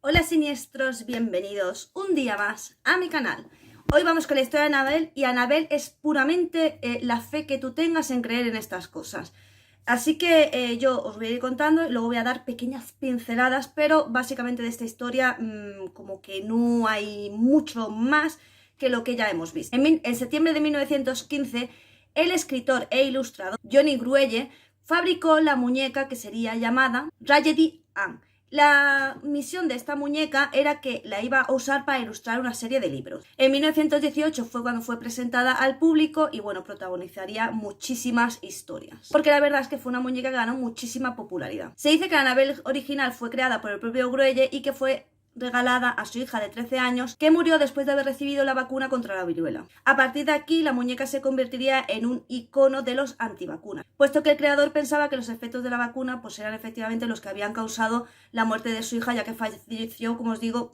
Hola siniestros, bienvenidos un día más a mi canal. Hoy vamos con la historia de Annabelle y Annabelle es puramente la fe que tú tengas en creer en estas cosas. Así que yo os voy a ir contando y luego voy a dar pequeñas pinceladas, pero básicamente de esta historia como que no hay mucho más que lo que ya hemos visto. En septiembre de 1915, el escritor e ilustrador Johnny Gruelle fabricó la muñeca que sería llamada Raggedy Ann. La misión de esta muñeca era que la iba a usar para ilustrar una serie de libros. En 1918 fue cuando fue presentada al público y bueno, protagonizaría muchísimas historias. Porque la verdad es que fue una muñeca que ganó muchísima popularidad. Se dice que la Annabelle original fue creada por el propio Gruelle y que fue regalada a su hija de 13 años, que murió después de haber recibido la vacuna contra la viruela. A partir de aquí, la muñeca se convertiría en un icono de los antivacunas, puesto que el creador pensaba que los efectos de la vacuna pues eran efectivamente los que habían causado la muerte de su hija, ya que falleció, como os digo,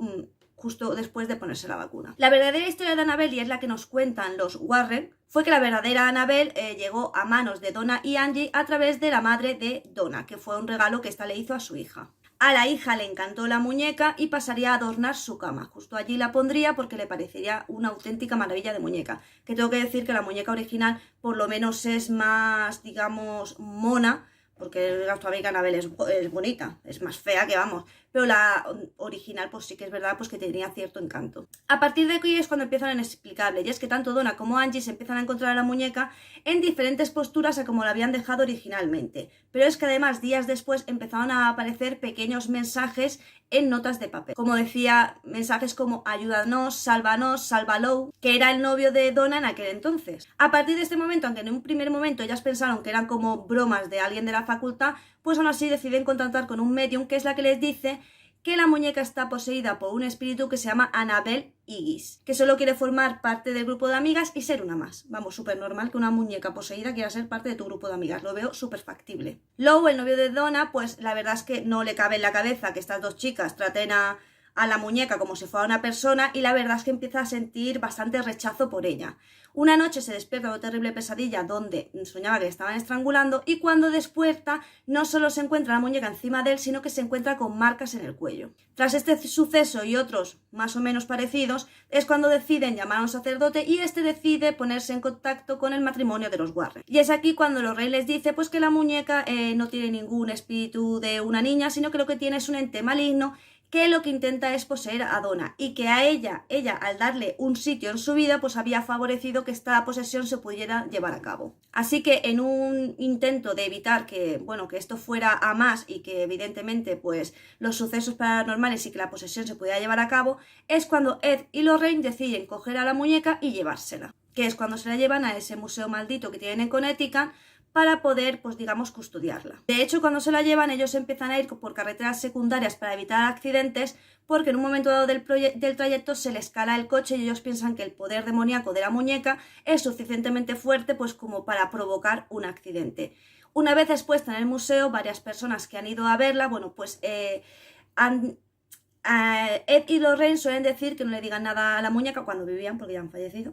justo después de ponerse la vacuna. La verdadera historia de Annabelle, y es la que nos cuentan los Warren, fue que la verdadera Annabelle llegó a manos de Donna y Angie a través de la madre de Donna, que fue un regalo que ésta le hizo a su hija. A la hija le encantó la muñeca y pasaría a adornar su cama. Justo allí la pondría porque le parecería una auténtica maravilla de muñeca. Que tengo que decir que la muñeca original por lo menos es más, digamos, mona, porque la fábrica Annabelle es bonita, es más fea que vamos. Pero la original pues sí que es verdad pues que tenía cierto encanto. A partir de aquí es cuando empieza lo inexplicable, y es que tanto Donna como Angie se empiezan a encontrar a la muñeca en diferentes posturas a como la habían dejado originalmente. Pero es que además días después empezaron a aparecer pequeños mensajes en notas de papel. Como decía, mensajes como ayúdanos, sálvalo, que era el novio de Donna en aquel entonces. A partir de este momento, aunque en un primer momento ellas pensaron que eran como bromas de alguien de la facultad, pues aún así deciden contactar con un medium, que es la que les dice que la muñeca está poseída por un espíritu que se llama Annabelle Iggis, que solo quiere formar parte del grupo de amigas y ser una más. Vamos, súper normal que una muñeca poseída quiera ser parte de tu grupo de amigas, lo veo súper factible. Lou, el novio de Donna, pues la verdad es que no le cabe en la cabeza que estas dos chicas traten a la muñeca como si fuera una persona, y la verdad es que empieza a sentir bastante rechazo por ella. Una noche se despierta de una terrible pesadilla donde soñaba que le estaban estrangulando, y cuando despierta no solo se encuentra la muñeca encima de él, sino que se encuentra con marcas en el cuello. Tras este suceso y otros más o menos parecidos, es cuando deciden llamar a un sacerdote y este decide ponerse en contacto con el matrimonio de los Warren. Y es aquí cuando los reyes les dice pues que la muñeca no tiene ningún espíritu de una niña, sino que lo que tiene es un ente maligno que lo que intenta es poseer a Donna, y que a ella al darle un sitio en su vida pues había favorecido que esta posesión se pudiera llevar a cabo. Así que en un intento de evitar que, bueno, que esto fuera a más y que evidentemente pues los sucesos paranormales y que la posesión se pudiera llevar a cabo, es cuando Ed y Lorraine deciden coger a la muñeca y llevársela, que es cuando se la llevan a ese museo maldito que tienen en Connecticut para poder, pues digamos, custodiarla. De hecho, cuando se la llevan, ellos empiezan a ir por carreteras secundarias para evitar accidentes, porque en un momento dado del trayecto se les cala el coche y ellos piensan que el poder demoníaco de la muñeca es suficientemente fuerte pues como para provocar un accidente. Una vez expuesta en el museo, varias personas que han ido a verla, bueno, pues Ed y Lorraine suelen decir que no le digan nada a la muñeca cuando vivían, porque ya han fallecido.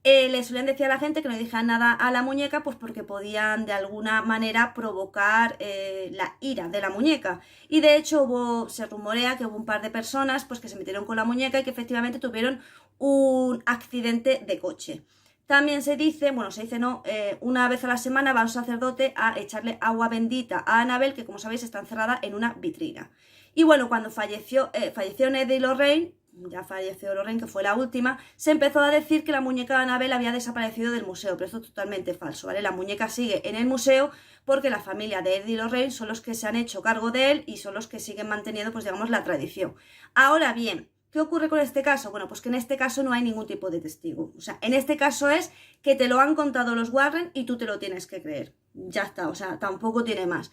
Le suelen decir a la gente que no dijeran nada a la muñeca pues porque podían de alguna manera provocar la ira de la muñeca. Y de hecho se rumorea que hubo un par de personas pues que se metieron con la muñeca y que efectivamente tuvieron un accidente de coche. También se dice, bueno, se dice no, una vez a la semana va un sacerdote a echarle agua bendita a Annabelle, que como sabéis está encerrada en una vitrina. Y bueno, cuando falleció Ned y Lorraine, ya falleció Lorraine, que fue la última, se empezó a decir que la muñeca de Annabelle había desaparecido del museo, pero esto es totalmente falso, ¿vale? La muñeca sigue en el museo porque la familia de Ed y Lorraine son los que se han hecho cargo de él y son los que siguen manteniendo, pues digamos, la tradición. Ahora bien, ¿qué ocurre con este caso? Bueno, pues que en este caso no hay ningún tipo de testigo. O sea, en este caso es que te lo han contado los Warren y tú te lo tienes que creer. Ya está, o sea, tampoco tiene más.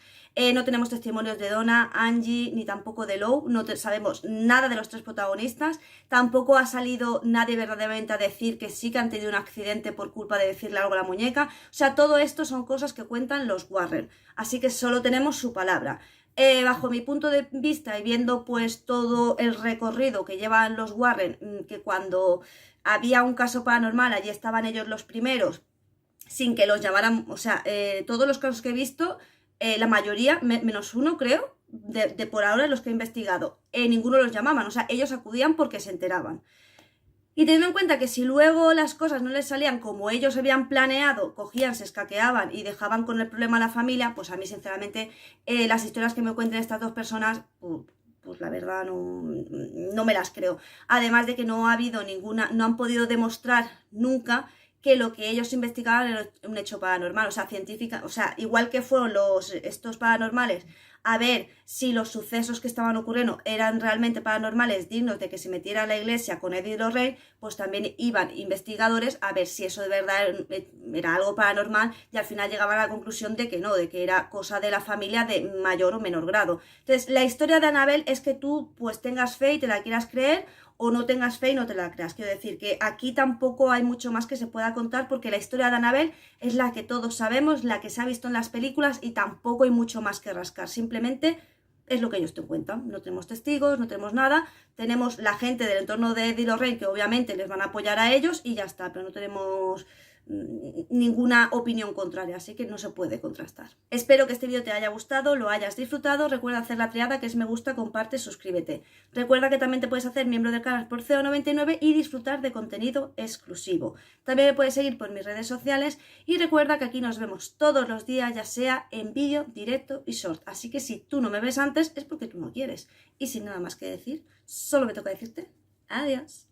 No tenemos testimonios de Donna, Angie, ni tampoco de Lou. No sabemos nada de los tres protagonistas. Tampoco ha salido nadie verdaderamente a decir que sí que han tenido un accidente por culpa de decirle algo a la muñeca. O sea, todo esto son cosas que cuentan los Warren. Así que solo tenemos su palabra. Bajo mi punto de vista y viendo pues todo el recorrido que llevan los Warren, que cuando había un caso paranormal allí estaban ellos los primeros, sin que los llamaran, o sea, todos los casos que he visto, la mayoría, menos uno creo, de por ahora los que he investigado, ninguno los llamaban, o sea, ellos acudían porque se enteraban. Y teniendo en cuenta que si luego las cosas no les salían como ellos habían planeado, cogían, se escaqueaban y dejaban con el problema a la familia, pues a mí sinceramente las historias que me cuenten estas dos personas, pues la verdad no me las creo. Además de que no ha habido ninguna, no han podido demostrar nunca que lo que ellos investigaban era un hecho paranormal, o sea, científica, o sea, igual que fueron estos paranormales a ver si los sucesos que estaban ocurriendo eran realmente paranormales, dignos de que se metiera a la iglesia con Eddie Lorraine, pues también iban investigadores a ver si eso de verdad era algo paranormal, y al final llegaban a la conclusión de que no, de que era cosa de la familia de mayor o menor grado. Entonces, la historia de Annabelle es que tú pues tengas fe y te la quieras creer, o no tengas fe y no te la creas. Quiero decir que aquí tampoco hay mucho más que se pueda contar, porque la historia de Annabelle es la que todos sabemos, la que se ha visto en las películas, y tampoco hay mucho más que rascar. Simplemente es lo que ellos te cuentan. No tenemos testigos, no tenemos nada. Tenemos la gente del entorno de Eddie Lorraine, que obviamente les van a apoyar a ellos, y ya está, pero no tenemos ninguna opinión contraria, así que no se puede contrastar. Espero que este vídeo te haya gustado, lo hayas disfrutado. Recuerda hacer la triada que es me gusta, comparte, suscríbete. Recuerda que también te puedes hacer miembro del canal por 0,99 y disfrutar de contenido exclusivo. También me puedes seguir por mis redes sociales, y recuerda que aquí nos vemos todos los días, ya sea en vídeo, directo y short. Así que si tú no me ves antes es porque tú no quieres. Y sin nada más que decir, solo me toca decirte adiós.